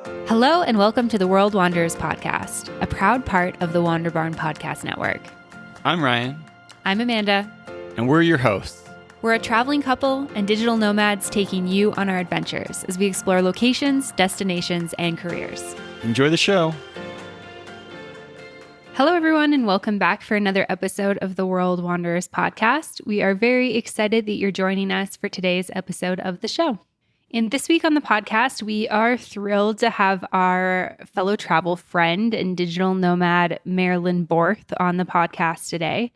Hello and welcome to the World Wanderers podcast, a proud part of the Wander Barn Podcast Network. I'm Ryan. I'm Amanda. And we're your hosts. We're a traveling couple and digital nomads taking you on our adventures as we explore locations, destinations, and careers. Enjoy the show. Hello, everyone, and welcome back for another episode of the World Wanderers podcast. We are very excited that you're joining us for today's episode of the show. And this week on the podcast, we are thrilled to have our fellow travel friend and digital nomad, Marilyn Borth, on the podcast today.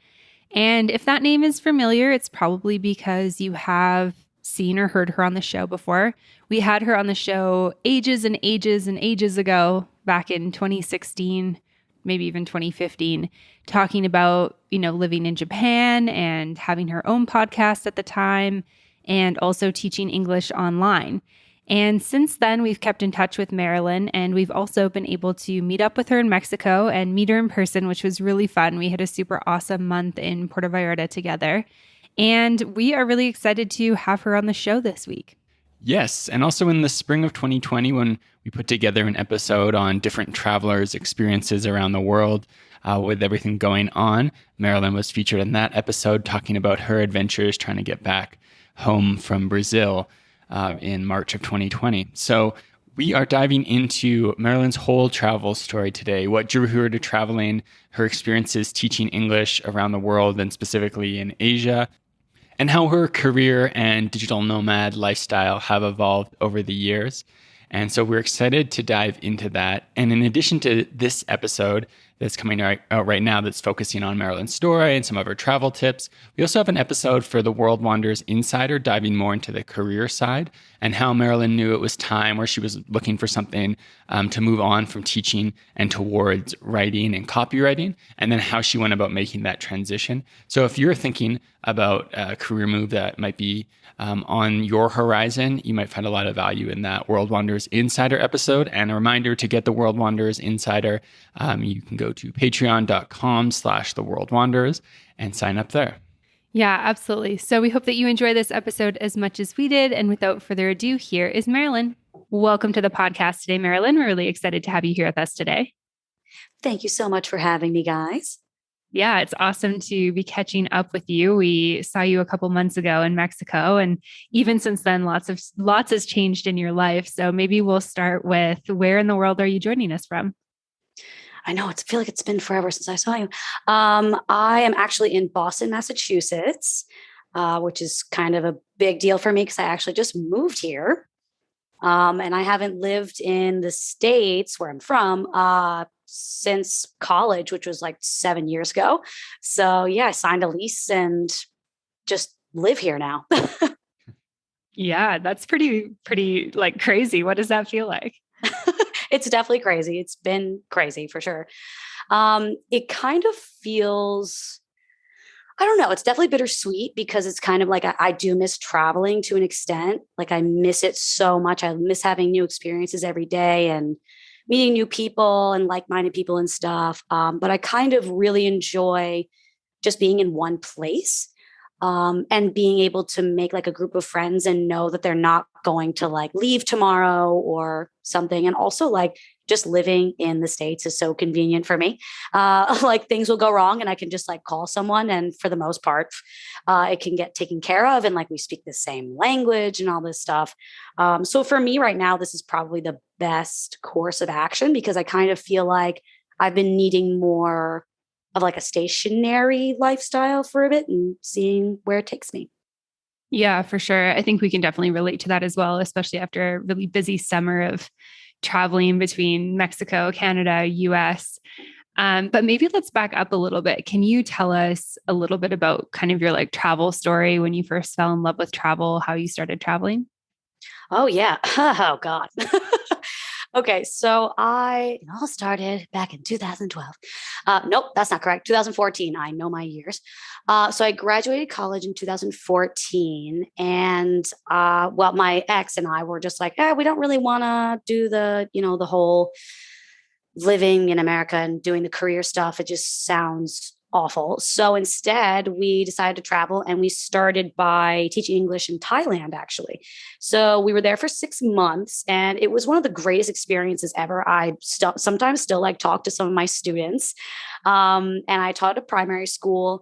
And if that name is familiar, it's probably because you have seen or heard her on the show before. We had her on the show ages and ages and ages ago, back in 2016, maybe even 2015, talking about, living in Japan and having her own podcast at the time, and also teaching English online. And since then, we've kept in touch with Marilyn, and we've also been able to meet up with her in Mexico and meet her in person, which was really fun. We had a super awesome month in Puerto Vallarta together, and we are really excited to have her on the show this week. Yes, and also in the spring of 2020, when we put together an episode on different travelers' experiences around the world with everything going on, Marilyn was featured in that episode talking about her adventures trying to get back home from Brazil in March of 2020. So we are diving into Marilyn's whole travel story today, what drew her to traveling, her experiences teaching English around the world and specifically in Asia, and how her career and digital nomad lifestyle have evolved over the years. And so we're excited to dive into that. And in addition to this episode that's coming out right now that's focusing on Marilyn's story and some of her travel tips, we also have an episode for the World Wanderers Insider diving more into the career side and how Marilyn knew it was time where she was looking for something to move on from teaching and towards writing and copywriting, and then how she went about making that transition. So if you're thinking about a career move that might be on your horizon, you might find a lot of value in that World Wanderers Insider episode. And a reminder, to get the World Wanderers Insider, you can go to patreon.com/theworldwanderers and sign up there. Yeah, absolutely. So we hope that you enjoy this episode as much as we did. And without further ado, here is Marilyn. Welcome to the podcast today, Marilyn. We're really excited to have you here with us today. Thank you so much for having me, guys. Yeah, it's awesome to be catching up with you. We saw you a couple months ago in Mexico, and even since then, lots has changed in your life. So maybe we'll start with, where in the world are you joining us from? I know, I feel like it's been forever since I saw you. I am actually in Boston, Massachusetts, which is kind of a big deal for me because I actually just moved here. And I haven't lived in the States where I'm from since college, which was like 7 years ago. So yeah, I signed a lease and just live here now. Yeah, that's pretty like crazy. What does that feel like? It's definitely crazy. It's been crazy for sure. It kind of feels, I don't know, it's definitely bittersweet because it's kind of like I do miss traveling to an extent. Like I miss it so much. I miss having new experiences every day and meeting new people and like-minded people and stuff. But I kind of really enjoy just being in one place and being able to make like a group of friends and know that they're not going to like leave tomorrow or something. And also like just living in the States is so convenient for me. Like things will go wrong and I can just like call someone. And for the most part, it can get taken care of. And like we speak the same language and all this stuff. So for me right now, this is probably the best course of action because I kind of feel like I've been needing more of like a stationary lifestyle for a bit and seeing where it takes me. Yeah, for sure. I think we can definitely relate to that as well, especially after a really busy summer of traveling between Mexico, Canada, US. But maybe let's back up a little bit. Can you tell us a little bit about kind of your like travel story when you first fell in love with travel, how you started traveling? Oh yeah. Oh God. Okay, so it all started back in 2012. Nope, that's not correct. 2014. I know my years. So I graduated college in 2014, and my ex and I were just like, we don't really want to do the whole living in America and doing the career stuff. It just sounds awful. So instead, we decided to travel and we started by teaching English in Thailand, actually. So we were there for 6 months and it was one of the greatest experiences ever. I sometimes still like talk to some of my students. And I taught at a primary school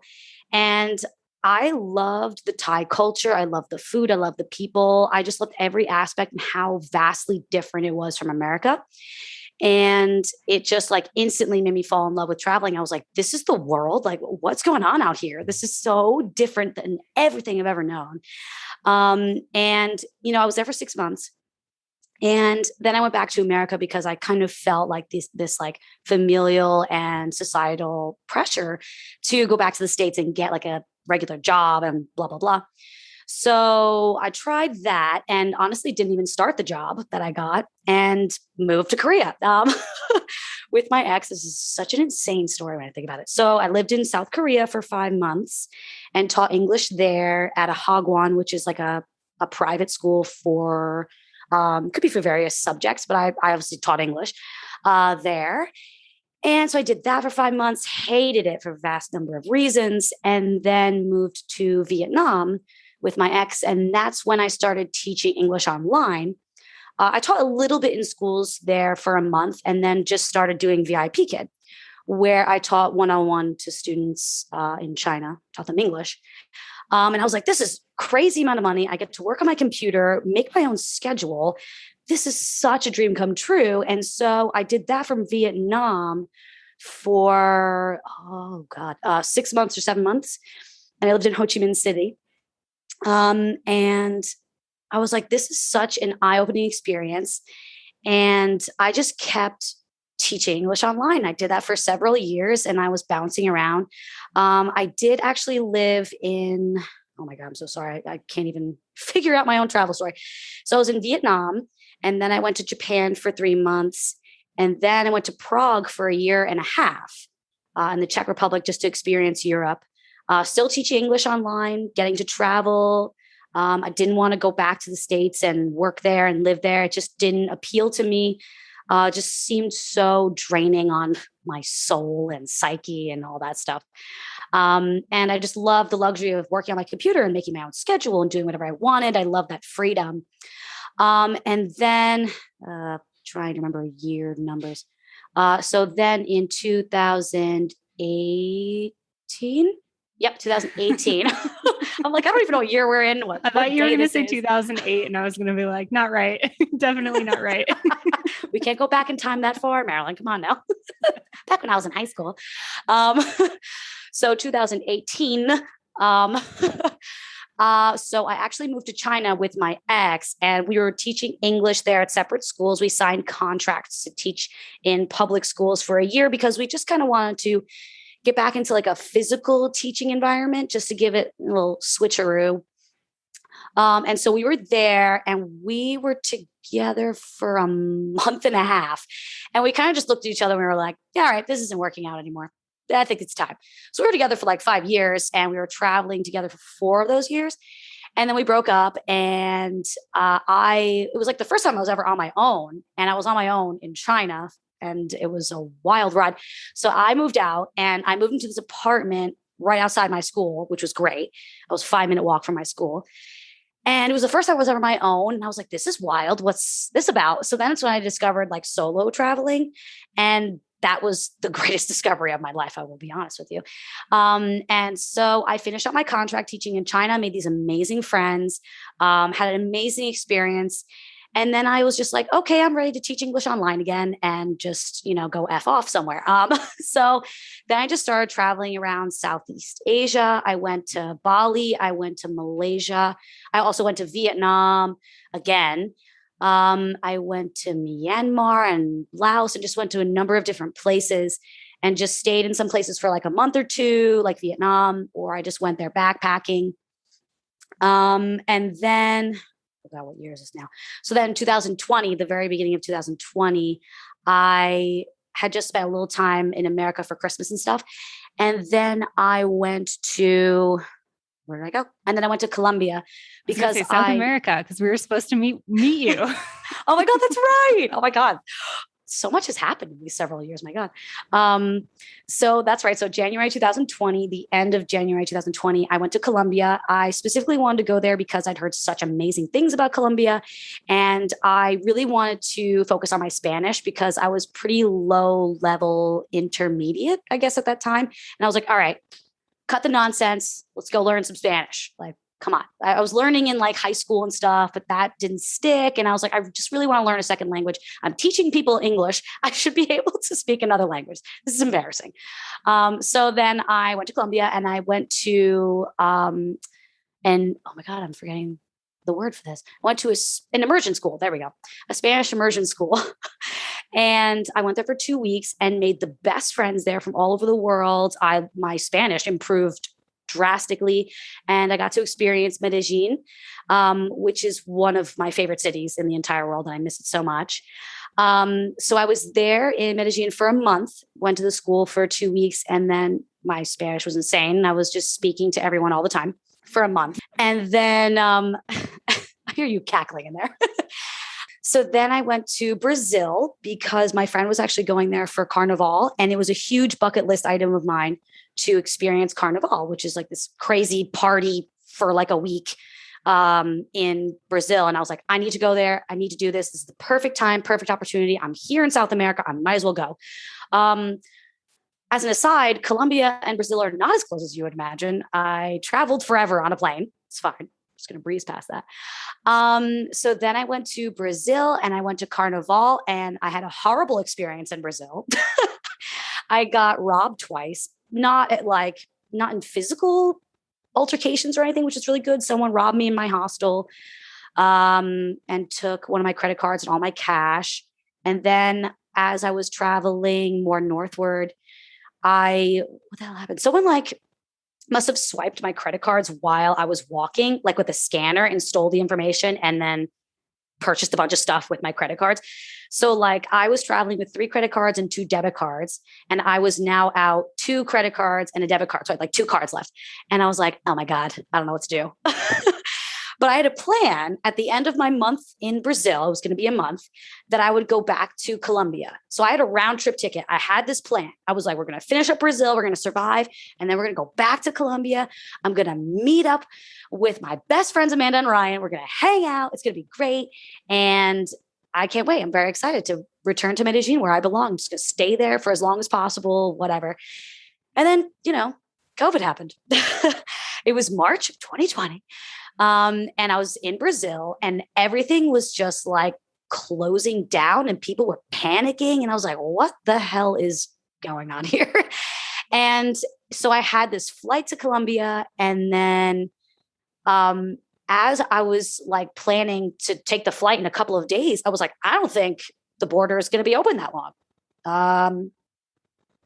and I loved the Thai culture. I loved the food. I loved the people. I just loved every aspect and how vastly different it was from America. And it just like instantly made me fall in love with traveling. I was like, this is the world. Like, what's going on out here? This is so different than everything I've ever known. And, I was there for 6 months. And then I went back to America because I kind of felt like this like familial and societal pressure to go back to the States and get like a regular job and blah, blah, blah. So I tried that and honestly didn't even start the job that I got and moved to Korea with my ex. This is such an insane story when I think about it. So I lived in South Korea for 5 months and taught English there at a hagwon, which is like a private school for, could be for various subjects, but I obviously taught English there. And so I did that for 5 months, hated it for a vast number of reasons, and then moved to Vietnam with my ex. And that's when I started teaching English online. I taught a little bit in schools there for a month and then just started doing VIP Kid, where I taught one-on-one to students in China, taught them English. And I was like, this is crazy amount of money. I get to work on my computer, make my own schedule. This is such a dream come true. And so I did that from Vietnam for, 6 months or 7 months. And I lived in Ho Chi Minh City. And I was like, this is such an eye-opening experience. And I just kept teaching English online. I did that for several years and I was bouncing around. I did actually live in, oh my God, I'm so sorry. I can't even figure out my own travel story. So I was in Vietnam and then I went to Japan for 3 months. And then I went to Prague for a year and a half in the Czech Republic just to experience Europe. Still teaching English online, getting to travel. I didn't want to go back to the States and work there and live there. It just didn't appeal to me. Just seemed so draining on my soul and psyche and all that stuff. And I just love the luxury of working on my computer and making my own schedule and doing whatever I wanted. I love that freedom. And then trying to remember year numbers. So then in 2018, Yep, 2018. I'm like, I don't even know what year we're in. I thought you were going to say 2008, and I was going to be like, not right. Definitely not right. We can't go back in time that far, Marilyn. Come on now. Back when I was in high school. So 2018. So I actually moved to China with my ex, and we were teaching English there at separate schools. We signed contracts to teach in public schools for a year because we just kind of wanted to get back into like a physical teaching environment just to give it a little switcheroo. And so we were there and we were together for a month and a half. And we kind of just looked at each other and we were like, yeah, all right, this isn't working out anymore. I think it's time. So we were together for like 5 years and we were traveling together for 4 of those years. And then we broke up and it was like the first time I was ever on my own, and I was on my own in China. And it was a wild ride. So I moved out and I moved into this apartment right outside my school, which was great. I was a 5-minute walk from my school. And it was the first time I was ever on my own. And I was like, this is wild. What's this about? So then it's when I discovered like solo traveling. And that was the greatest discovery of my life, I will be honest with you. And so I finished up my contract teaching in China, made these amazing friends, had an amazing experience. And then I was just like, okay, I'm ready to teach English online again and just, go F off somewhere. So then I just started traveling around Southeast Asia. I went to Bali. I went to Malaysia. I also went to Vietnam again. I went to Myanmar and Laos and just went to a number of different places and just stayed in some places for like a month or two, like Vietnam, or I just went there backpacking. And then I forgot what year is this now. So then 2020, the very beginning of 2020, I had just spent a little time in America for Christmas and stuff. And then I went to, where did I go? And then I went to Colombia because South America, because we were supposed to meet you. Oh my God, that's right. Oh my God. so much has happened in these several years. My God. So that's right. So January 2020, the end of January 2020, I went to Colombia. I specifically wanted to go there because I'd heard such amazing things about Colombia. And I really wanted to focus on my Spanish because I was pretty low level intermediate, I guess, at that time. And I was like, all right, cut the nonsense. Let's go learn some Spanish. Like, come on. I was learning in like high school and stuff, but that didn't stick. And I was like, I just really want to learn a second language. I'm teaching people English. I should be able to speak another language. This is embarrassing. So then I went to Colombia and I went to, and oh my God, I'm forgetting the word for this. I went to an immersion school. There we go. A Spanish immersion school. And I went there for 2 weeks and made the best friends there from all over the world. My Spanish improved drastically. And I got to experience Medellin, which is one of my favorite cities in the entire world. And I miss it so much. So I was there in Medellin for a month, went to the school for 2 weeks, and then my Spanish was insane. And I was just speaking to everyone all the time for a month. And then I hear you cackling in there. So then I went to Brazil because my friend was actually going there for Carnival. And it was a huge bucket list item of mine to experience Carnival, which is like this crazy party for like a week in Brazil. And I was like, I need to go there. I need to do this. This is the perfect time, perfect opportunity. I'm here in South America. I might as well go. As an aside, Colombia and Brazil are not as close as you would imagine. I traveled forever on a plane. It's fine. Just going to breeze past that. So then I went to Brazil and I went to Carnival and I had a horrible experience in Brazil. I got robbed twice, not in physical altercations or anything, which is really good. Someone robbed me in my hostel and took one of my credit cards and all my cash. And then as I was traveling more northward, what the hell happened? Someone must have swiped my credit cards while I was walking, like with a scanner, and stole the information and then purchased a bunch of stuff with my credit cards. So I was traveling with 3 credit cards and 2 debit cards. And I was now out 2 credit cards and a debit card. So I had 2 cards left. And I was like, oh my God, I don't know what to do. But I had a plan at the end of my month in Brazil. It was going to be a month that I would go back to Colombia. So I had a round trip ticket. I had this plan. I was like, we're going to finish up Brazil. We're going to survive. And then we're going to go back to Colombia. I'm going to meet up with my best friends, Amanda and Ryan. We're going to hang out. It's going to be great. And I can't wait. I'm very excited to return to Medellin where I belong. I'm just going to stay there for as long as possible, whatever. And then, COVID happened. It was March of 2020. And I was in Brazil and everything was just closing down and people were panicking. And I was like, what the hell is going on here? And so I had this flight to Colombia. And then, as I was planning to take the flight in a couple of days, I was like, I don't think the border is going to be open that long.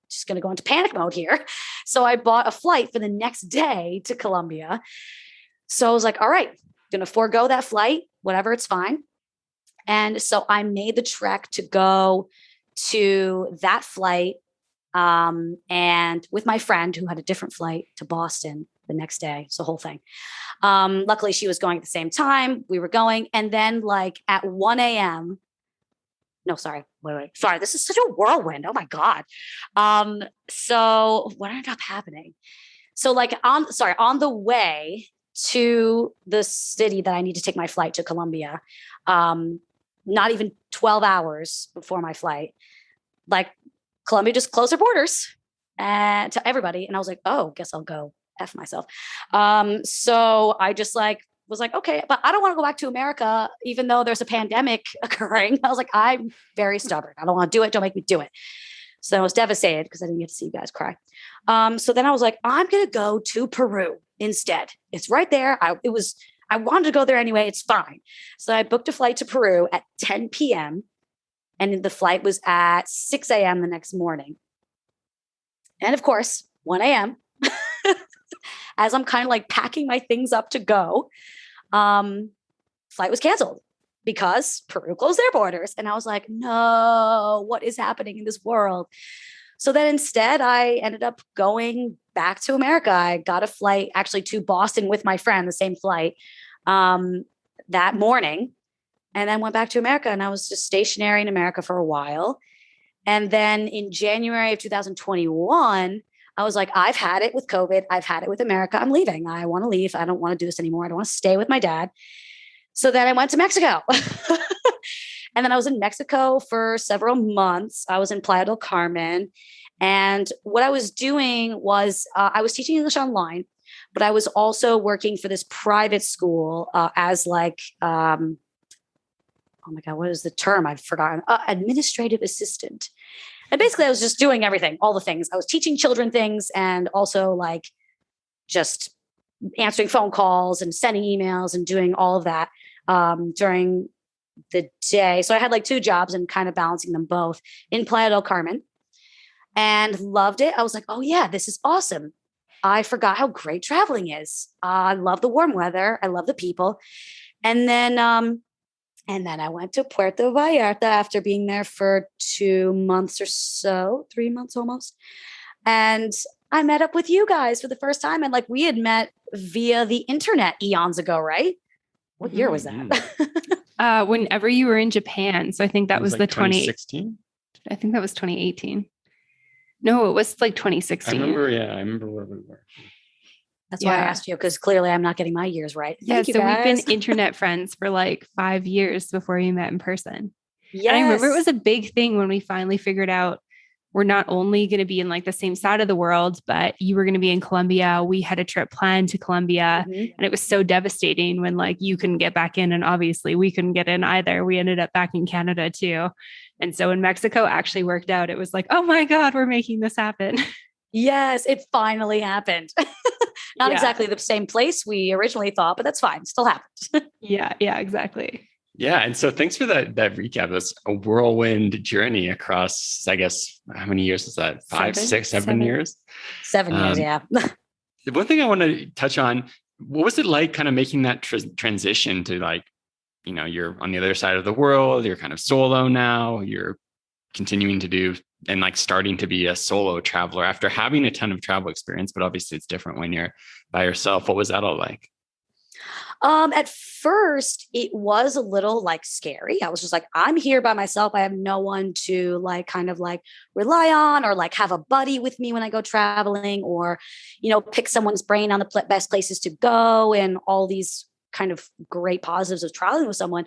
Just going to go into panic mode here. So I bought a flight for the next day to Colombia. So I was like, all right, going to forego that flight, whatever, it's fine. And so I made the trek to go to that flight and with my friend who had a different flight to Boston the next day. It's the whole thing. Luckily, she was going at the same time. We were going. And then at 1 a.m., no, sorry. Wait. Sorry. This is such a whirlwind. Oh my God. So what ended up happening? So on the way to the city that I need to take my flight to Colombia, not even 12 hours before my flight, Colombia just closed their borders to everybody. And I was like, oh, guess I'll go F myself. So I just was like, okay, but I don't want to go back to America, even though there's a pandemic occurring. I was like, I'm very stubborn. I don't want to do it. Don't make me do it. So I was devastated because I didn't get to see you guys cry. So then I was like, I'm going to go to Peru instead. It's right there. I wanted to go there anyway. It's fine. So I booked a flight to Peru at 10 p.m. and the flight was at 6 a.m. the next morning. And of course, 1 a.m. as I'm kind of packing my things up to go, flight was canceled because Peru closed their borders. And I was like, no, what is happening in this world? So then instead, I ended up going back to America. I got a flight actually to Boston with my friend, the same flight that morning, and then went back to America. And I was just stationary in America for a while. And then in January of 2021, I was like, I've had it with COVID. I've had it with America. I'm leaving. I want to leave. I don't want to do this anymore. I don't want to stay with my dad. So then I went to Mexico. And then I was in Mexico for several months. I was in Playa del Carmen. And what I was doing was I was teaching English online, but I was also working for this private school as like, oh my God, what is the term? I've forgotten. Administrative assistant. And basically I was just doing everything, all the things. I was teaching children things and also like just answering phone calls and sending emails and doing all of that during the day. So I had like 2 jobs and kind of balancing them both in Playa del Carmen and loved it. I was like, oh yeah, this is awesome. I forgot how great traveling is. I love the warm weather. I love the people. And then I went to Puerto Vallarta after being there for 2 months or so, 3 months almost. And I met up with you guys for the first time. And like we had met via the internet eons ago, right? What year was that? Whenever you were in Japan. So I think that was like the 2016. I think that was 2018. No, it was like 2016. I remember where we were. That's why I asked you, because clearly I'm not getting my years right. Thank you, so guys. we've been internet friends for like 5 years before we met in person. Yes. And I remember it was a big thing when we finally figured out we're not only going to be in like the same side of the world, but you were going to be in Colombia. We had a trip planned to Colombia, and it was so devastating when like you couldn't get back in, and obviously we couldn't get in either. We ended up back in Canada too. And so when Mexico actually worked out, it was like, oh my God, we're making this happen. Yes, it finally happened. Not exactly the same place we originally thought, but that's fine. Still happened. Yeah, exactly. Yeah. And so thanks for that recap. That's a whirlwind journey across, I guess, how many years is that? 5, 6, 7 years? 7 years, yeah. The one thing I want to touch on, what was it like kind of making that transition to like, you know, you're on the other side of the world, you're kind of solo now, you're continuing to do and like starting to be a solo traveler after having a ton of travel experience, but obviously it's different when you're by yourself. What was that all like? At first it was a little like scary. I was just like, I'm here by myself. I have no one to like kind of like rely on or like have a buddy with me when I go traveling or, you know, pick someone's brain on the best places to go and all these kind of great positives of traveling with someone.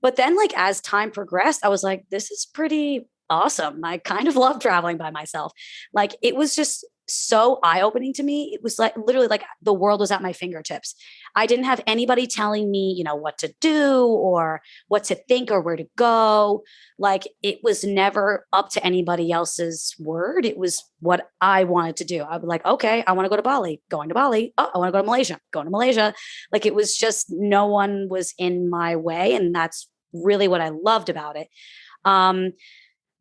But then like as time progressed, I was like, this is pretty awesome. I kind of love traveling by myself. Like it was just so eye-opening to me. It was like literally like the world was at my fingertips. I didn't have anybody telling me, you know, what to do or what to think or where to go. Like it was never up to anybody else's word. It was what I wanted to do. I'd be like, okay, I want to go to Bali, going to Bali. Oh, I want to go to Malaysia, going to Malaysia. Like it was just no one was in my way. And that's really what I loved about it.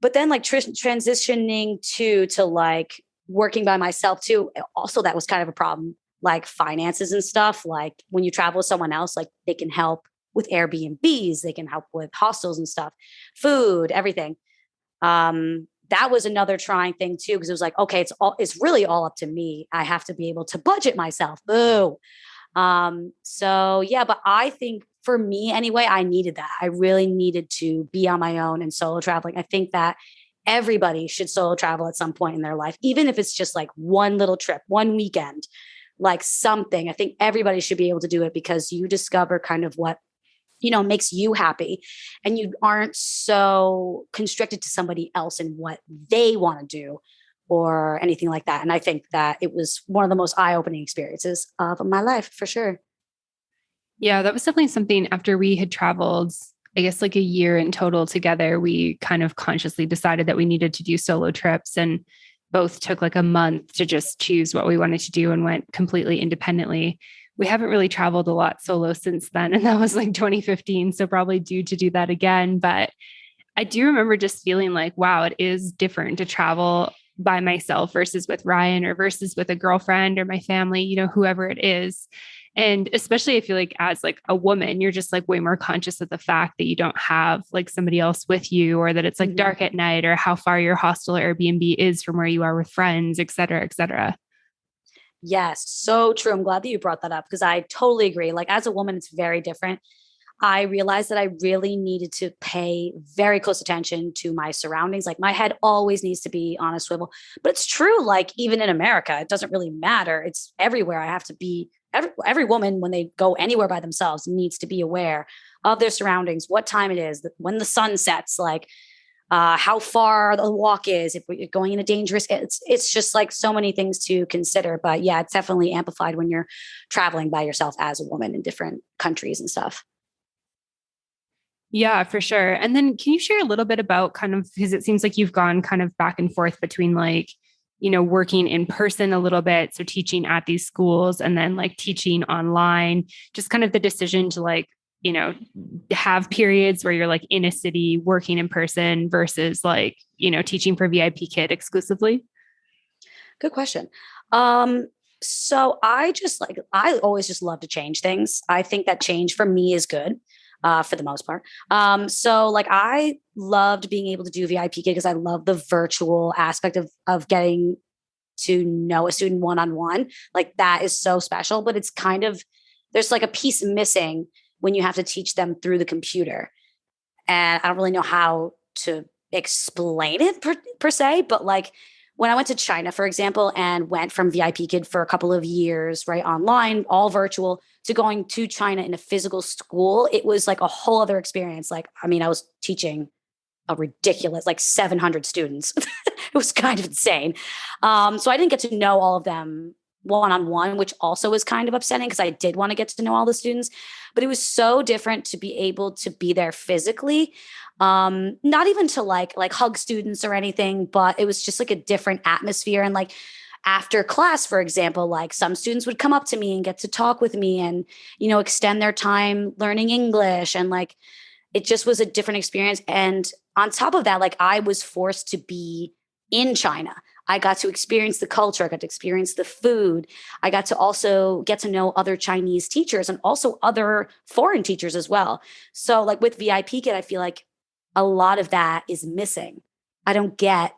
But then like transitioning to like working by myself too. Also, that was kind of a problem, like finances and stuff. Like when you travel with someone else, like they can help with Airbnbs, they can help with hostels and stuff, food, everything. That was another trying thing too, because it was like, okay, it's really all up to me. I have to be able to budget myself. Boo. So yeah, but I think for me anyway, I needed that. I really needed to be on my own and solo traveling. I think that everybody should solo travel at some point in their life, even if it's just like one little trip, one weekend, like something. I think everybody should be able to do it because you discover kind of what, you know, makes you happy and you aren't so constricted to somebody else and what they want to do or anything like that. And I think that it was one of the most eye-opening experiences of my life for sure. Yeah, that was definitely something after we had traveled, I guess like a year in total together, we kind of consciously decided that we needed to do solo trips and both took like a month to just choose what we wanted to do and went completely independently. We haven't really traveled a lot solo since then. And that was like 2015. So probably due to do that again. But I do remember just feeling like, wow, it is different to travel by myself versus with Ryan or versus with a girlfriend or my family, you know, whoever it is. And especially I feel like as like a woman, you're just like way more conscious of the fact that you don't have like somebody else with you or that it's like dark at night or how far your hostel or Airbnb is from where you are with friends, et cetera, et cetera. Yes, so true. I'm glad that you brought that up because I totally agree. Like as a woman, it's very different. I realized that I really needed to pay very close attention to my surroundings. Like my head always needs to be on a swivel. But it's true, like even in America, it doesn't really matter. It's everywhere. I have to be every woman when they go anywhere by themselves needs to be aware of their surroundings, what time it is, when the sun sets, like how far the walk is, if you're going in a dangerous, it's just like so many things to consider. But yeah, it's definitely amplified when you're traveling by yourself as a woman in different countries and stuff. Yeah, for sure. And then can you share a little bit about kind of, because it seems like you've gone kind of back and forth between like, working in person a little bit. So teaching at these schools and then like teaching online, just kind of the decision to like, have periods where you're like in a city working in person versus like, teaching for VIP Kid exclusively? Good question. So I always just love to change things. I think that change for me is good. For the most part. So like I loved being able to do VIP Kid because I love the virtual aspect of getting to know a student one-on-one. Like that is so special, but it's kind of, there's like a piece missing when you have to teach them through the computer. And I don't really know how to explain it per se, but like when I went to China, for example, and went from VIP Kid for a couple of years, right, online, all virtual, to going to China in a physical school, it was like a whole other experience. Like, I mean, I was teaching a ridiculous, like 700 students. It was kind of insane. So I didn't get to know all of them one-on-one, which also was kind of upsetting because I did want to get to know all the students, but it was so different to be able to be there physically. Not even to like hug students or anything, but it was just like a different atmosphere. And like after class, for example, like some students would come up to me and get to talk with me and, extend their time learning English. And like, it just was a different experience. And on top of that, like I was forced to be in China. I got to experience the culture. I got to experience the food. I got to also get to know other Chinese teachers and also other foreign teachers as well. So like with VIP Kid, I feel like a lot of that is missing. I don't get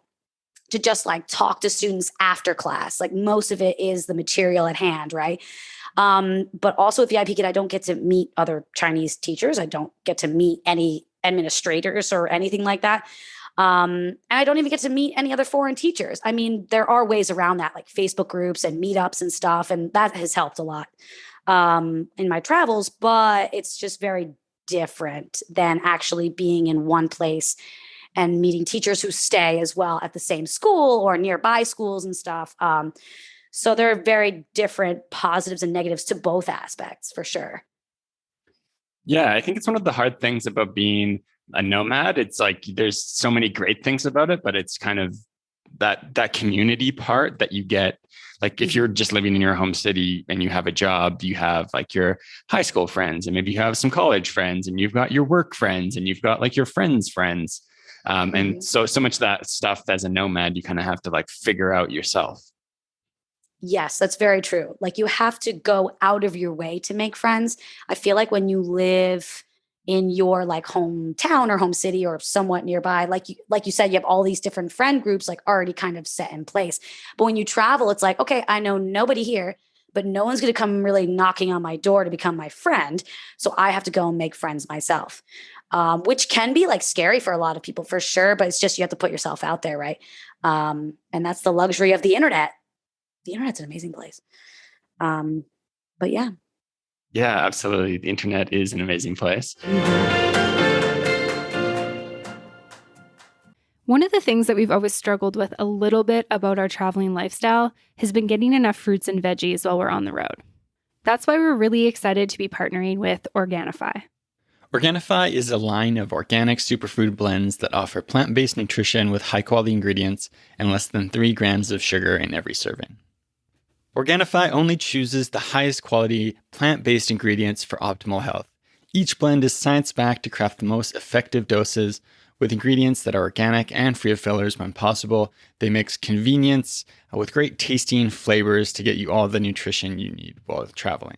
to just like talk to students after class. Like most of it is the material at hand, right? But also with VIP Kid, I don't get to meet other Chinese teachers. I don't get to meet any administrators or anything like that. And I don't even get to meet any other foreign teachers. I mean, there are ways around that, like Facebook groups and meetups and stuff. And that has helped a lot in my travels, but it's just very different than actually being in one place and meeting teachers who stay as well at the same school or nearby schools and stuff. So there are very different positives and negatives to both aspects for sure. Yeah, I think it's one of the hard things about being a nomad. It's like there's so many great things about it, but it's kind of that community part that you get. Like if you're just living in your home city and you have a job, you have like your high school friends and maybe you have some college friends and you've got your work friends and you've got like your friends' friends. And so much of that stuff as a nomad, you kind of have to like figure out yourself. Yes, that's very true. Like you have to go out of your way to make friends. I feel like when you live in your like hometown or home city or somewhat nearby, like you said, you have all these different friend groups like already kind of set in place. But when you travel, it's like, okay, I know nobody here, but no one's going to come really knocking on my door to become my friend. So I have to go and make friends myself, which can be like scary for a lot of people for sure. But it's just, you have to put yourself out there. Right. And that's the luxury of the internet. The internet's an amazing place. But yeah. Yeah, absolutely. The internet is an amazing place. One of the things that we've always struggled with a little bit about our traveling lifestyle has been getting enough fruits and veggies while we're on the road. That's why we're really excited to be partnering with Organifi. Organifi is a line of organic superfood blends that offer plant-based nutrition with high-quality ingredients and less than 3 grams of sugar in every serving. Organifi only chooses the highest quality plant-based ingredients for optimal health. Each blend is science-backed to craft the most effective doses with ingredients that are organic and free of fillers when possible. They mix convenience with great tasting flavors to get you all the nutrition you need while traveling.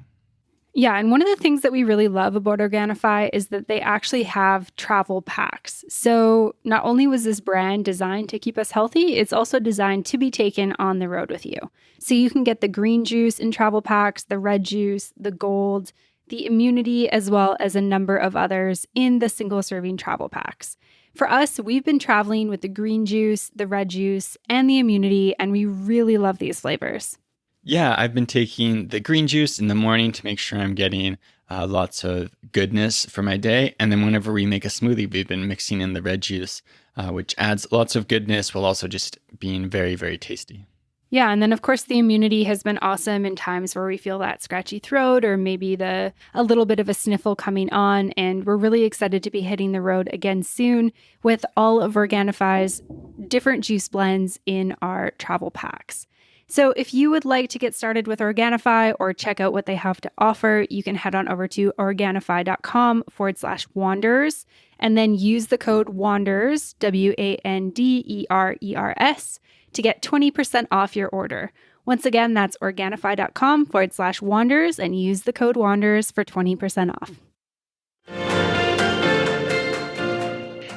Yeah, and one of the things that we really love about Organifi is that they actually have travel packs. So not only was this brand designed to keep us healthy, it's also designed to be taken on the road with you. So you can get the green juice in travel packs, the red juice, the gold, the immunity, as well as a number of others in the single-serving travel packs. For us, we've been traveling with the green juice, the red juice, and the immunity, and we really love these flavors. Yeah, I've been taking the green juice in the morning to make sure I'm getting lots of goodness for my day. And then whenever we make a smoothie, we've been mixing in the red juice, which adds lots of goodness while also just being very, very tasty. Yeah, and then of course the immunity has been awesome in times where we feel that scratchy throat or maybe a little bit of a sniffle coming on, and we're really excited to be hitting the road again soon with all of Organifi's different juice blends in our travel packs. So if you would like to get started with Organifi or check out what they have to offer, you can head on over to Organifi.com/wanderers and then use the code WANDERS, WANDERERS, to get 20% off your order. Once again, that's Organifi.com/wanderers and use the code WANDERS for 20% off.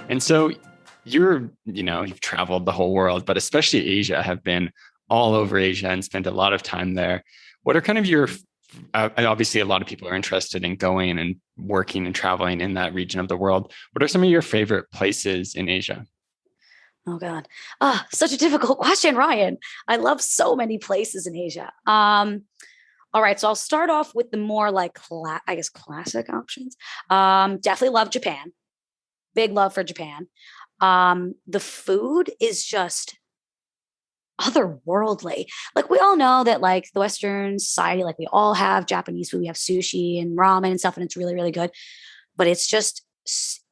And so you've traveled the whole world, but especially Asia, have been all over Asia and spent a lot of time there. What are kind of your, obviously a lot of people are interested in going and working and traveling in that region of the world. What are some of your favorite places in Asia? Oh God. Such a difficult question, Ryan. I love so many places in Asia. All right. So I'll start off with the more like, classic options. Definitely love Japan. Big love for Japan. The food is just otherworldly. Like we all know that like the Western society, like we all have Japanese food, we have sushi and ramen and stuff, and it's really, really good, but it's just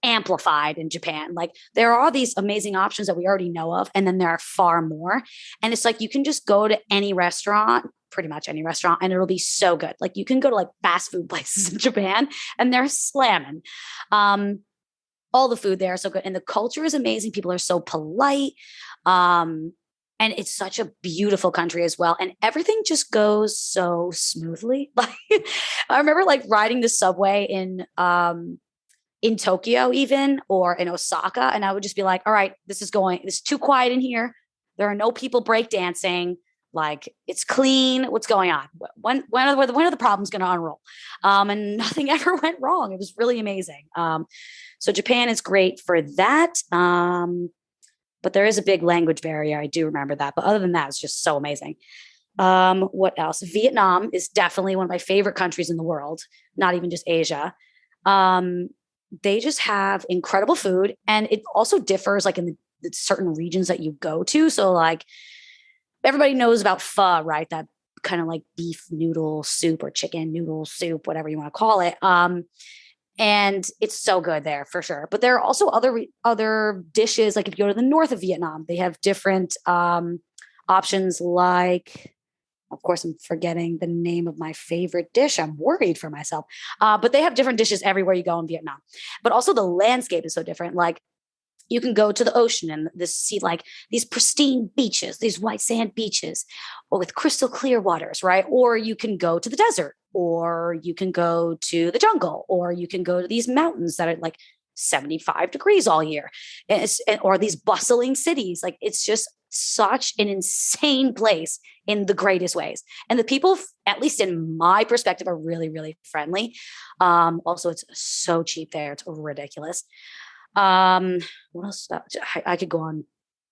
amplified in Japan. Like there are these amazing options that we already know of, and then there are far more. And it's like, you can just go to any restaurant, pretty much any restaurant, and it'll be so good. Like you can go to like fast food places in Japan and they're slamming. All the food there is so good. And the culture is amazing. People are so polite. And it's such a beautiful country as well. And everything just goes so smoothly. Like I remember like riding the subway in Tokyo even, or in Osaka. And I would just be like, all right, it's too quiet in here. There are no people breakdancing. Like it's clean. What's going on? When are the problems going to unroll? And nothing ever went wrong. It was really amazing. So Japan is great for that. But there is a big language barrier. I do remember that. But other than that, it's just so amazing. What else? Vietnam is definitely one of my favorite countries in the world, not even just Asia. They just have incredible food. And it also differs like in the certain regions that you go to. So like everybody knows about pho, right? That kind of like beef noodle soup or chicken noodle soup, whatever you want to call it. And it's so good there for sure. But there are also other dishes. Like if you go to the north of Vietnam, they have different options. Like, of course, I'm forgetting the name of my favorite dish. I'm worried for myself. But they have different dishes everywhere you go in Vietnam. But also the landscape is so different. Like you can go to the ocean and see like these pristine beaches, these white sand beaches, or with crystal clear waters, right? Or you can go to the desert, or you can go to the jungle, or you can go to these mountains that are like 75 degrees all year, or these bustling cities. Like it's just such an insane place in the greatest ways. And the people, at least in my perspective, are really, really friendly. Also, it's so cheap there. It's ridiculous. What else? I could go on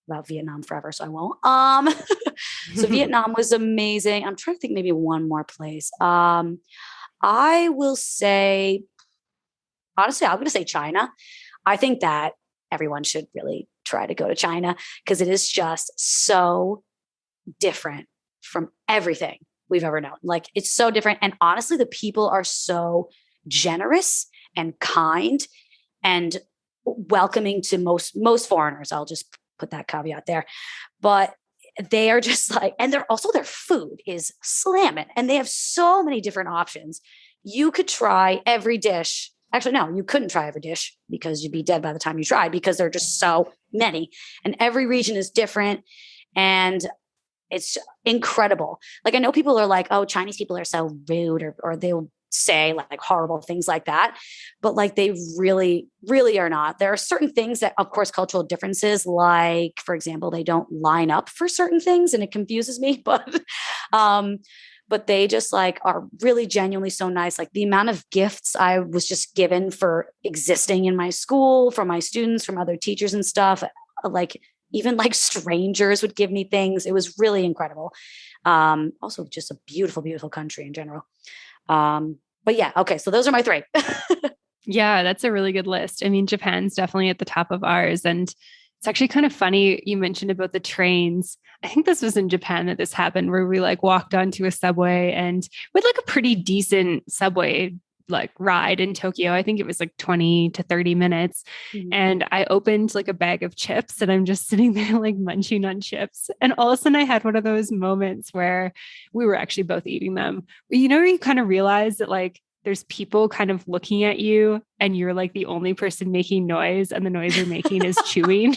about Vietnam forever, so I won't. So Vietnam was amazing. I'm trying to think maybe one more place. I will say, honestly, I'm going to say China. I think that everyone should really try to go to China because it is just so different from everything we've ever known. Like it's so different. And honestly, the people are so generous and kind and welcoming to most foreigners. I'll just put that caveat there. But they are just like, and their food is slamming, and they have so many different options. You could try every dish. Actually, no, you couldn't try every dish because you'd be dead by the time you tried, because there are just so many, and every region is different, and it's incredible. Like I know people are like, oh, Chinese people are so rude, or they'll say like horrible things like that, but like they really, really are not. There are certain things that, of course, cultural differences, like for example, they don't line up for certain things and it confuses me, but but they just like are really genuinely so nice. Like the amount of gifts I was just given for existing in my school, from my students, from other teachers and stuff, like even like strangers would give me things. It was really incredible. Also just a beautiful, beautiful country in general. But yeah, okay. So those are my three. Yeah, that's a really good list. I mean, Japan's definitely at the top of ours. And it's actually kind of funny you mentioned about the trains. I think this was in Japan that this happened, where we like walked onto a subway and with like a pretty decent subway like ride in Tokyo. I think it was like 20 to 30 minutes. Mhm. And I opened like a bag of chips and I'm just sitting there like munching on chips. And all of a sudden I had one of those moments where we were actually both eating them. You know, you kind of realize that like there's people kind of looking at you and you're like the only person making noise and the noise you're making is chewing.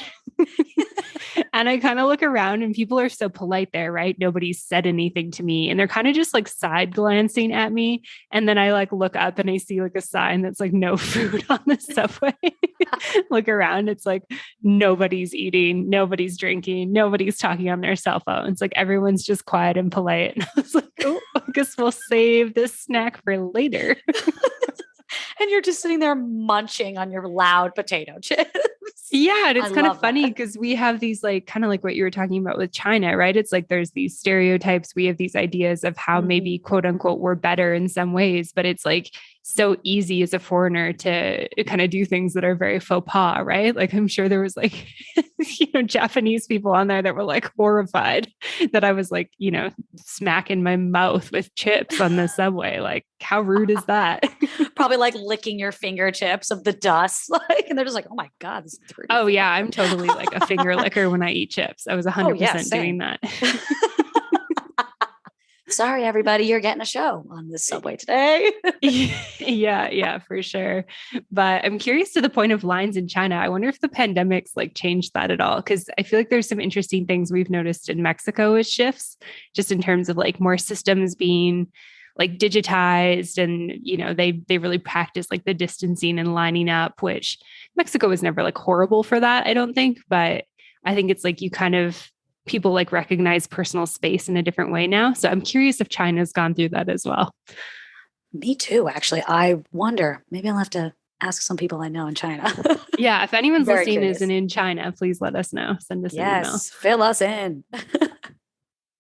And I kind of look around and people are so polite there, right? Nobody's said anything to me and they're kind of just like side glancing at me. And then I like look up and I see like a sign that's like no food on the subway. Look around, it's like nobody's eating, nobody's drinking, nobody's talking on their cell phones. Like everyone's just quiet and polite. And I was like, oh, I guess we'll save this snack for later. And you're just sitting there munching on your loud potato chips. Yeah. And it's I kind of love funny that. because we have these like kind of like what you were talking about with China, right? It's like there's these stereotypes. We have these ideas of how maybe quote unquote we're better in some ways, but it's like so easy as a foreigner to kind of do things that are very faux pas, right? Like I'm sure there was like, Japanese people on there that were like horrified that I was like, smacking my mouth with chips on the subway. Like, how rude is that? Probably like licking your fingertips of the dust, like, and they're just like, "Oh my god, this is dirty." Oh yeah, I'm totally like a finger licker when I eat chips. I was 100% doing that. Sorry, everybody, you're getting a show on this subway today. Yeah, for sure. But I'm curious to the point of lines in China. I wonder if the pandemic's like changed that at all. Cause I feel like there's some interesting things we've noticed in Mexico as shifts, just in terms of like more systems being like digitized and, they really practice like the distancing and lining up, which Mexico was never like horrible for that, I don't think. But I think it's like people like recognize personal space in a different way now. So I'm curious if China's gone through that as well. Me too, actually. I wonder, maybe I'll have to ask some people I know in China. Yeah. If anyone's Very listening curious. isn't in China, please let us know. Send us an email. Yes, fill us in.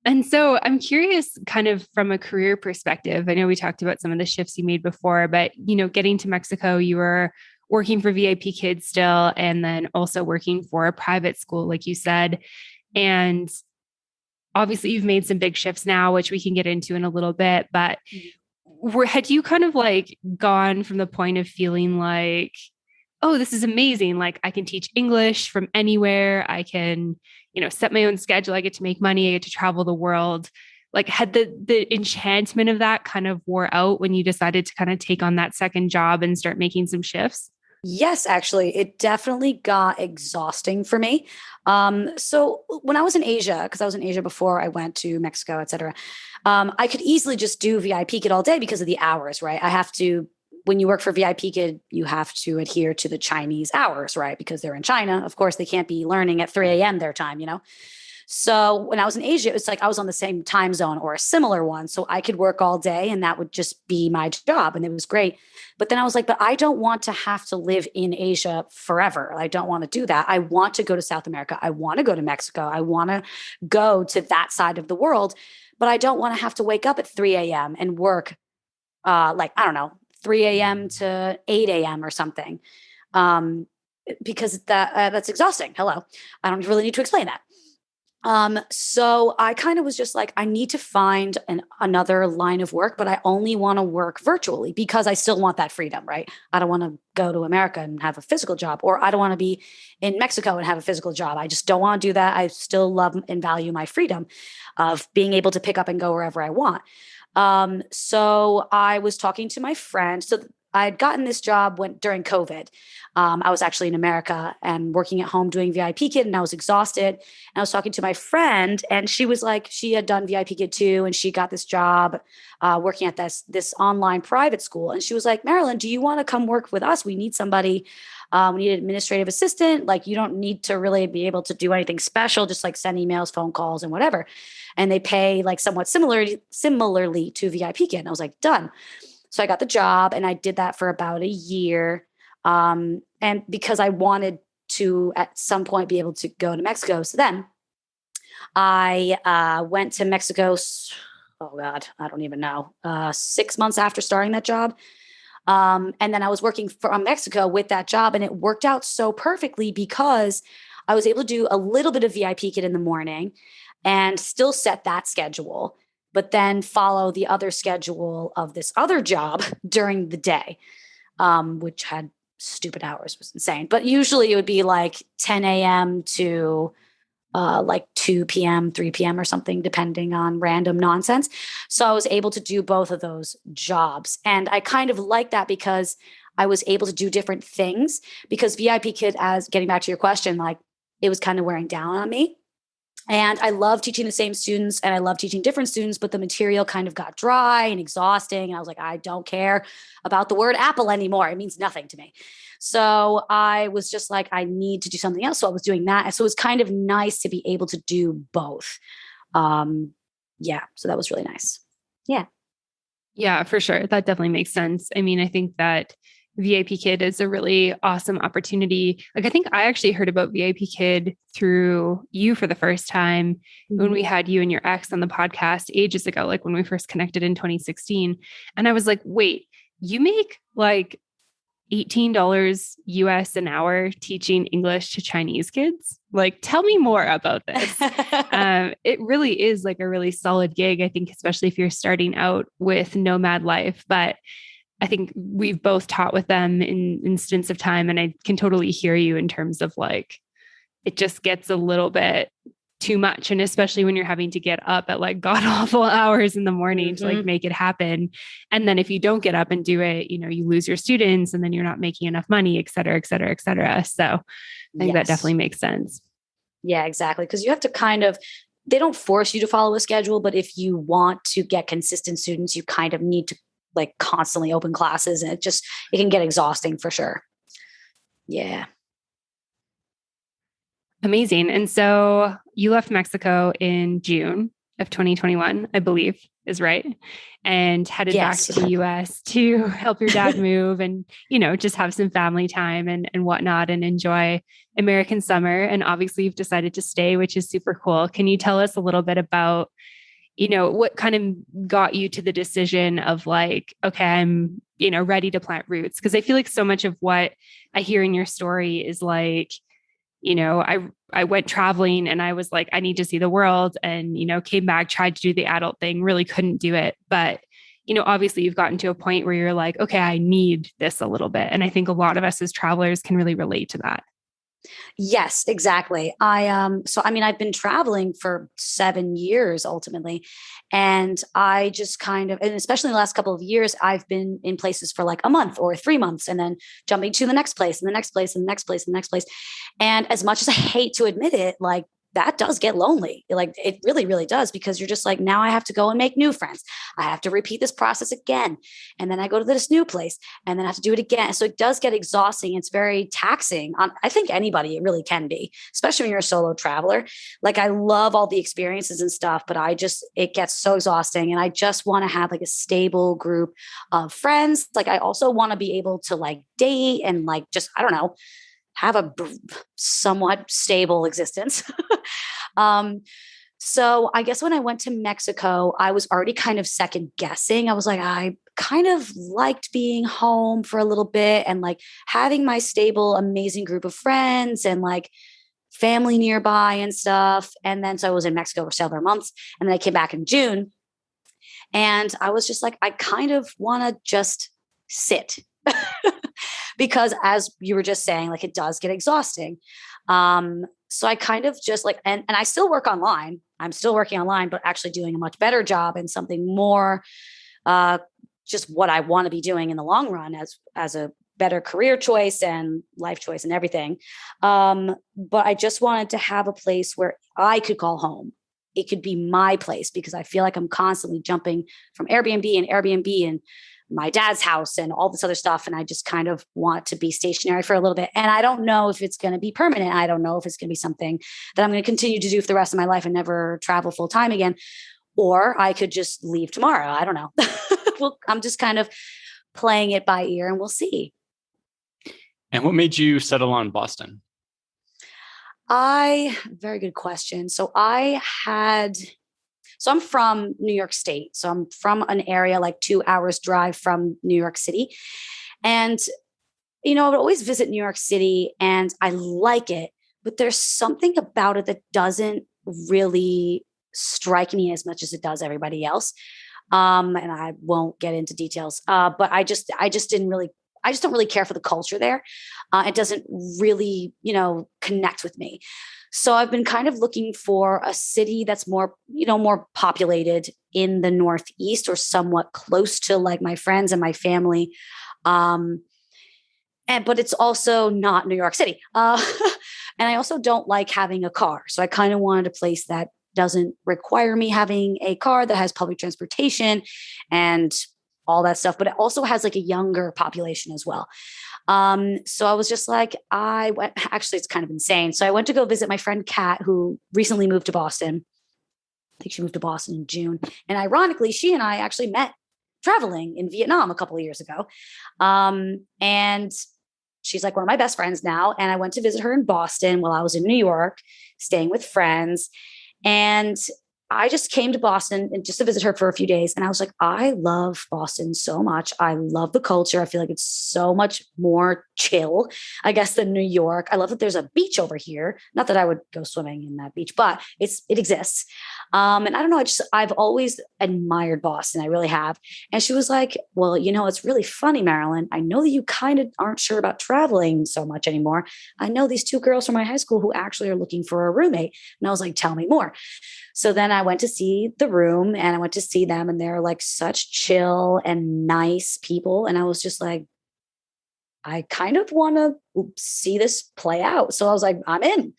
And so I'm curious kind of from a career perspective. I know we talked about some of the shifts you made before, but getting to Mexico, you were working for VIP Kids still, and then also working for a private school, like you said. And obviously you've made some big shifts now, which we can get into in a little bit, but had you kind of like gone from the point of feeling like, oh, this is amazing. Like I can teach English from anywhere. I can, set my own schedule. I get to make money. I get to travel the world. Like had the enchantment of that kind of wore out when you decided to kind of take on that second job and start making some shifts? Yes, actually, it definitely got exhausting for me. So when I was in Asia, because I was in Asia before I went to Mexico, et cetera, I could easily just do VIP Kid all day because of the hours, right? When you work for VIP Kid, you have to adhere to the Chinese hours, right? Because they're in China. Of course, they can't be learning at 3 a.m. their time, So when I was in Asia, it was like I was on the same time zone or a similar one. So I could work all day and that would just be my job. And it was great. But then I was like, but I don't want to have to live in Asia forever. I don't want to do that. I want to go to South America. I want to go to Mexico. I want to go to that side of the world. But I don't want to have to wake up at 3 a.m. and work I don't know, 3 a.m. to 8 a.m. or something. Because that's exhausting. Hello. I don't really need to explain that. So I kind of was just like, I need to find another line of work, but I only want to work virtually because I still want that freedom, right? I don't want to go to America and have a physical job, or I don't want to be in Mexico and have a physical job. I just don't want to do that. I still love and value my freedom of being able to pick up and go wherever I want. So I was talking to my friend. So I'd gotten this job during COVID. I was actually in America and working at home doing VIP Kid, and I was exhausted. And I was talking to my friend, and she was like, she had done VIP Kid too, and she got this job working at this online private school. And she was like, Marilyn, do you want to come work with us? We need somebody. We need an administrative assistant. Like, you don't need to really be able to do anything special, just like send emails, phone calls, and whatever. And they pay like somewhat similarly to VIP Kid. And I was like, done. So I got the job, and I did that for about a year. And because I wanted to at some point be able to go to Mexico. So then I went to Mexico. Oh God, I don't even know. 6 months after starting that job. And then I was working from Mexico with that job, and it worked out so perfectly because I was able to do a little bit of VIP Kid in the morning and still set that schedule, but then follow the other schedule of this other job during the day, which had stupid hours. It was insane. But usually it would be like 10 a.m. to like 2 p.m., 3 p.m. or something, depending on random nonsense. So I was able to do both of those jobs. And I kind of like that because I was able to do different things, because VIP Kid, as getting back to your question, like, it was kind of wearing down on me. And I love teaching the same students, and I love teaching different students, but the material kind of got dry and exhausting. And I was like, I don't care about the word apple anymore. It means nothing to me. So I was just like, I need to do something else. So I was doing that. And so it was kind of nice to be able to do both. Yeah. So that was really nice. Yeah. Yeah, for sure. That definitely makes sense. I mean, I think that VIP Kid is a really awesome opportunity. Like, I think I actually heard about VIP Kid through you for the first time when we had you and your ex on the podcast ages ago, like when we first connected in 2016. And I was like, wait, you make like $18 US an hour teaching English to Chinese kids? Like, tell me more about this. It really is like a really solid gig, I think, especially if you're starting out with nomad life. But I think we've both taught with them in instance of time. And I can totally hear you in terms of like, it just gets a little bit too much. And especially when you're having to get up at like god awful hours in the morning to like make it happen. And then if you don't get up and do it, you know, you lose your students, and then you're not making enough money, et cetera, et cetera, et cetera. So I think that definitely makes sense. Yeah, exactly. Because you have to they don't force you to follow a schedule, but if you want to get consistent students, you kind of need to like constantly open classes, and it can get exhausting for sure. Yeah. Amazing. And so you left Mexico in June of 2021, I believe is right. And headed back to the US to help your dad move and, you know, just have some family time and whatnot and enjoy American summer. And obviously you've decided to stay, which is super cool. Can you tell us a little bit about, you know, what kind of got you to the decision of like, okay, I'm, you know, ready to plant roots? Because I feel like so much of what I hear in your story is like, you know, I went traveling and I was like, I need to see the world, and, you know, came back, tried to do the adult thing, really couldn't do it. But, you know, obviously you've gotten to a point where you're like, okay, I need this a little bit. And I think a lot of us as travelers can really relate to that. Yes, exactly. I've been traveling for 7 years ultimately. And I just and especially in the last couple of years, I've been in places for like a month or 3 months, and then jumping to the next place and the next place and the next place and the next place. And as much as I hate to admit it, like, that does get lonely. Like, it really, really does, because you're just like, now I have to go and make new friends. I have to repeat this process again. And then I go to this new place and then I have to do it again. So it does get exhausting. It's very taxing on, I think, anybody. It really can be, especially when you're a solo traveler. Like, I love all the experiences and stuff, but it gets so exhausting. And I just want to have like a stable group of friends. Like, I also want to be able to like date and like, just, I don't know, have a somewhat stable existence. So I guess when I went to Mexico, I was already kind of second guessing. I was like, I kind of liked being home for a little bit and like having my stable, amazing group of friends and like family nearby and stuff. And then, so I was in Mexico for several months, and then I came back in June, and I was just like, I kind of want to just sit. Because as you were just saying, like, it does get exhausting. So I kind of just like, and I still work online. I'm still working online, but actually doing a much better job and something more just what I want to be doing in the long run as a better career choice and life choice and everything. But I just wanted to have a place where I could call home. It could be my place, because I feel like I'm constantly jumping from Airbnb and my dad's house and all this other stuff. And I just kind of want to be stationary for a little bit. And I don't know if it's going to be permanent. I don't know if it's going to be something that I'm going to continue to do for the rest of my life and never travel full time again. Or I could just leave tomorrow. I don't know. Well, I'm just kind of playing it by ear, and we'll see. And what made you settle on Boston? Very good question. So I'm from New York State. So I'm from an area like 2 hours drive from New York City. And, I would always visit New York City and I like it, but there's something about it that doesn't really strike me as much as it does everybody else. And I won't get into details. But I just don't really care for the culture there. It doesn't really, connect with me. So I've been kind of looking for a city that's more populated in the Northeast, or somewhat close to like my friends and my family. But it's also not New York City. And I also don't like having a car. So I kind of wanted a place that doesn't require me having a car, that has public transportation and all that stuff, but it also has like a younger population as well. So I was just like, actually, it's kind of insane. So I went to go visit my friend Kat, who recently moved to Boston. I think she moved to Boston in June. And ironically, she and I actually met traveling in Vietnam a couple of years ago. And she's like one of my best friends now. And I went to visit her in Boston while I was in New York, staying with friends. And I just came to Boston and just to visit her for a few days. And I was like, I love Boston so much. I love the culture. I feel like it's so much more chill, I guess, than New York. I love that there's a beach over here. Not that I would go swimming in that beach, but it exists. And I don't know, I've always admired Boston. I really have. And she was like, well, it's really funny, Marilyn. I know that you kind of aren't sure about traveling so much anymore. I know these two girls from my high school who actually are looking for a roommate. And I was like, tell me more. So then I went to see the room and I went to see them, and they're like such chill and nice people. And I was just like, I kind of want to see this play out. So I was like, I'm in.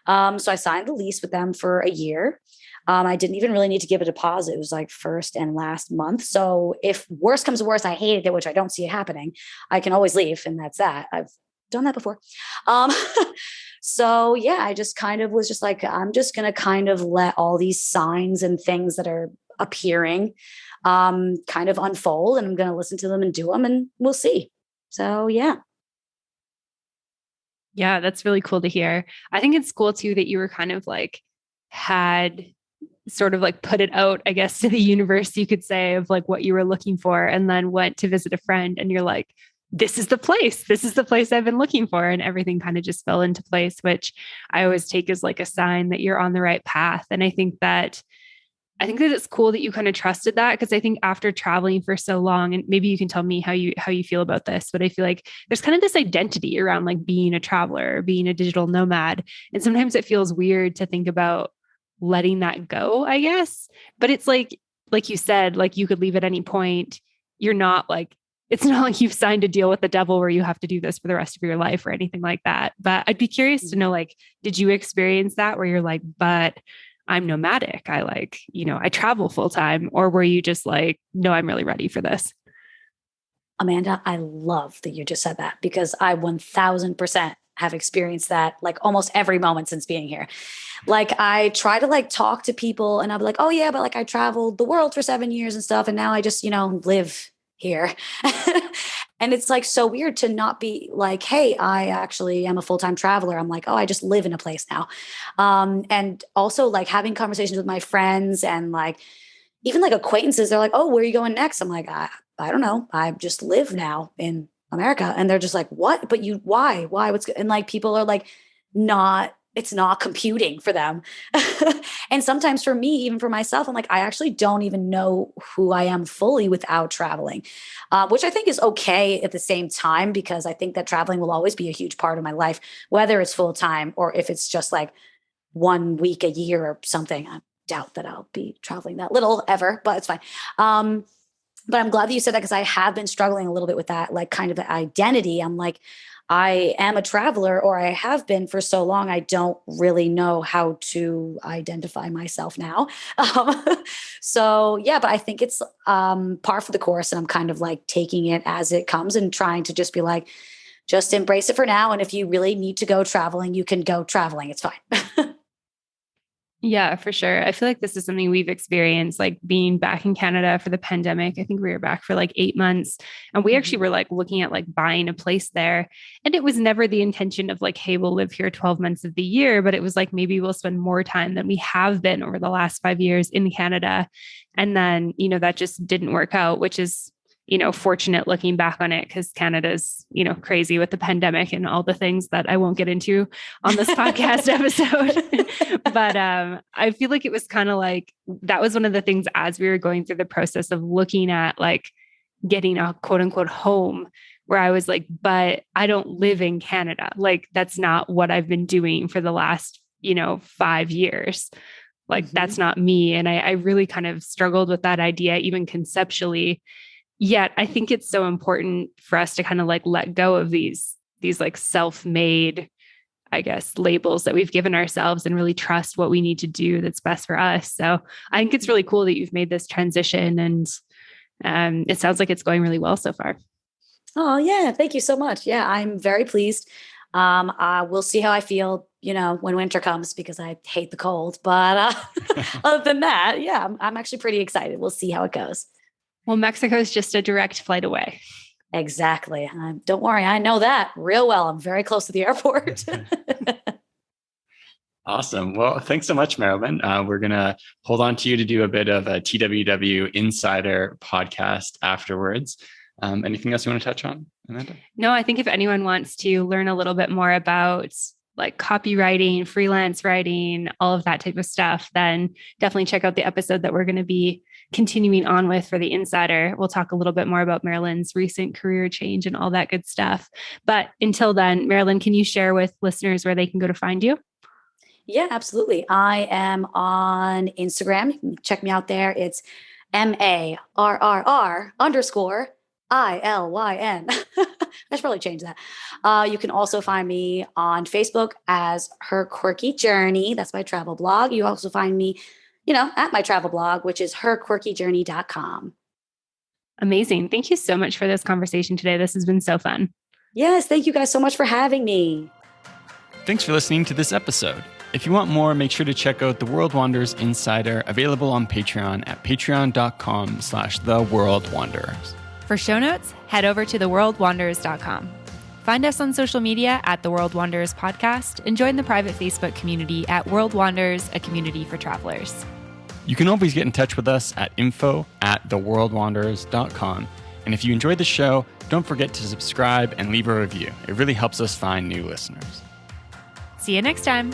So I signed the lease with them for a year. I didn't even really need to give a deposit. It was like first and last month. So if worse comes to worse, I hated it, which I don't see it happening, I can always leave. And that's that. I've done that before. So yeah, I just kind of was just like, I'm just going to kind of let all these signs and things that are appearing kind of unfold, and I'm going to listen to them and do them, and we'll see. So yeah. Yeah, that's really cool to hear. I think it's cool too that you were kind of like had sort of like put it out, I guess, to the universe, you could say, of like what you were looking for, and then went to visit a friend and you're like, this is the place. This is the place I've been looking for. And everything kind of just fell into place, which I always take as like a sign that you're on the right path. And I think that it's cool that you kind of trusted that, because I think after traveling for so long, and maybe you can tell me how you feel about this, but I feel like there's kind of this identity around like being a traveler, being a digital nomad. And sometimes it feels weird to think about letting that go, I guess. But it's like you said, like you could leave at any point. You're not like, it's not like you've signed a deal with the devil where you have to do this for the rest of your life or anything like that. But I'd be curious to know, like, did you experience that where you're like, but I'm nomadic, I like, I travel full time? Or were you just like, no, I'm really ready for this? Amanda, I love that you just said that, because I 1000% have experienced that like almost every moment since being here. Like I try to like talk to people and I'll be like, oh yeah, but like I traveled the world for 7 years and stuff. And now I just, live here. And it's like so weird to not be like, hey, I actually am a full-time traveler. I'm like, oh, I just live in a place now. And also like having conversations with my friends and like even like acquaintances, they're like, oh, where are you going next? I'm like, I don't know. I just live now in America. And they're just like, what? But why? What's good? And like people are like, it's not computing for them. And sometimes for me, even for myself, I'm like, I actually don't even know who I am fully without traveling, which I think is okay at the same time, because I think that traveling will always be a huge part of my life, whether it's full time or if it's just like 1 week a year or something. I doubt that I'll be traveling that little ever, but it's fine. But I'm glad that you said that because I have been struggling a little bit with that, like kind of the identity. I'm like, I am a traveler, or I have been for so long. I don't really know how to identify myself now. Um, so yeah, but I think it's par for the course, and I'm kind of like taking it as it comes and trying to just be like, just embrace it for now. And if you really need to go traveling, you can go traveling. It's fine. Yeah, for sure. I feel like this is something we've experienced, like being back in Canada for the pandemic. I think we were back for like 8 months, and we actually were like looking at like buying a place there. And it was never the intention of like, hey, we'll live here 12 months of the year, but it was like, maybe we'll spend more time than we have been over the last 5 years in Canada. And then, that just didn't work out, which is, fortunate looking back on it, because Canada's, crazy with the pandemic and all the things that I won't get into on this podcast episode. But I feel like it was kind of like, that was one of the things as we were going through the process of looking at like getting a quote unquote home, where I was like, but I don't live in Canada. Like, that's not what I've been doing for the last, 5 years. Like, that's not me. And I really kind of struggled with that idea, even conceptually. Yet I think it's so important for us to kind of like let go of these like self-made, I guess, labels that we've given ourselves, and really trust what we need to do that's best for us. So I think it's really cool that you've made this transition, and it sounds like it's going really well so far. Oh yeah. Thank you so much. Yeah. I'm very pleased. We'll see how I feel, when winter comes, because I hate the cold, but other than that, yeah, I'm actually pretty excited. We'll see how it goes. Well, Mexico is just a direct flight away. Exactly. Don't worry. I know that real well. I'm very close to the airport. Awesome. Well, thanks so much, Marilyn. We're going to hold on to you to do a bit of a TWW Insider podcast afterwards. Anything else you want to touch on, Amanda? No, I think if anyone wants to learn a little bit more about like copywriting, freelance writing, all of that type of stuff, then definitely check out the episode that we're going to be continuing on with for the Insider. We'll talk a little bit more about Marilyn's recent career change and all that good stuff. But until then, Marilyn, can you share with listeners where they can go to find you? Yeah, absolutely. I am on Instagram. You can check me out there. It's MARRR_ILYN. I should probably change that. You can also find me on Facebook as Her Quirky Journey. That's my travel blog. You also find me, at my travel blog, which is herquirkyjourney.com. Amazing. Thank you so much for this conversation today. This has been so fun. Yes. Thank you guys so much for having me. Thanks for listening to this episode. If you want more, make sure to check out the World Wanderers Insider, available on Patreon at patreon.com/theworldwanderers. For show notes, head over to theworldwanderers.com. Find us on social media at The World Wanderers Podcast, and join the private Facebook community at World Wanderers, a community for travelers. You can always get in touch with us at info@theworldwanderers.com. And if you enjoyed the show, don't forget to subscribe and leave a review. It really helps us find new listeners. See you next time.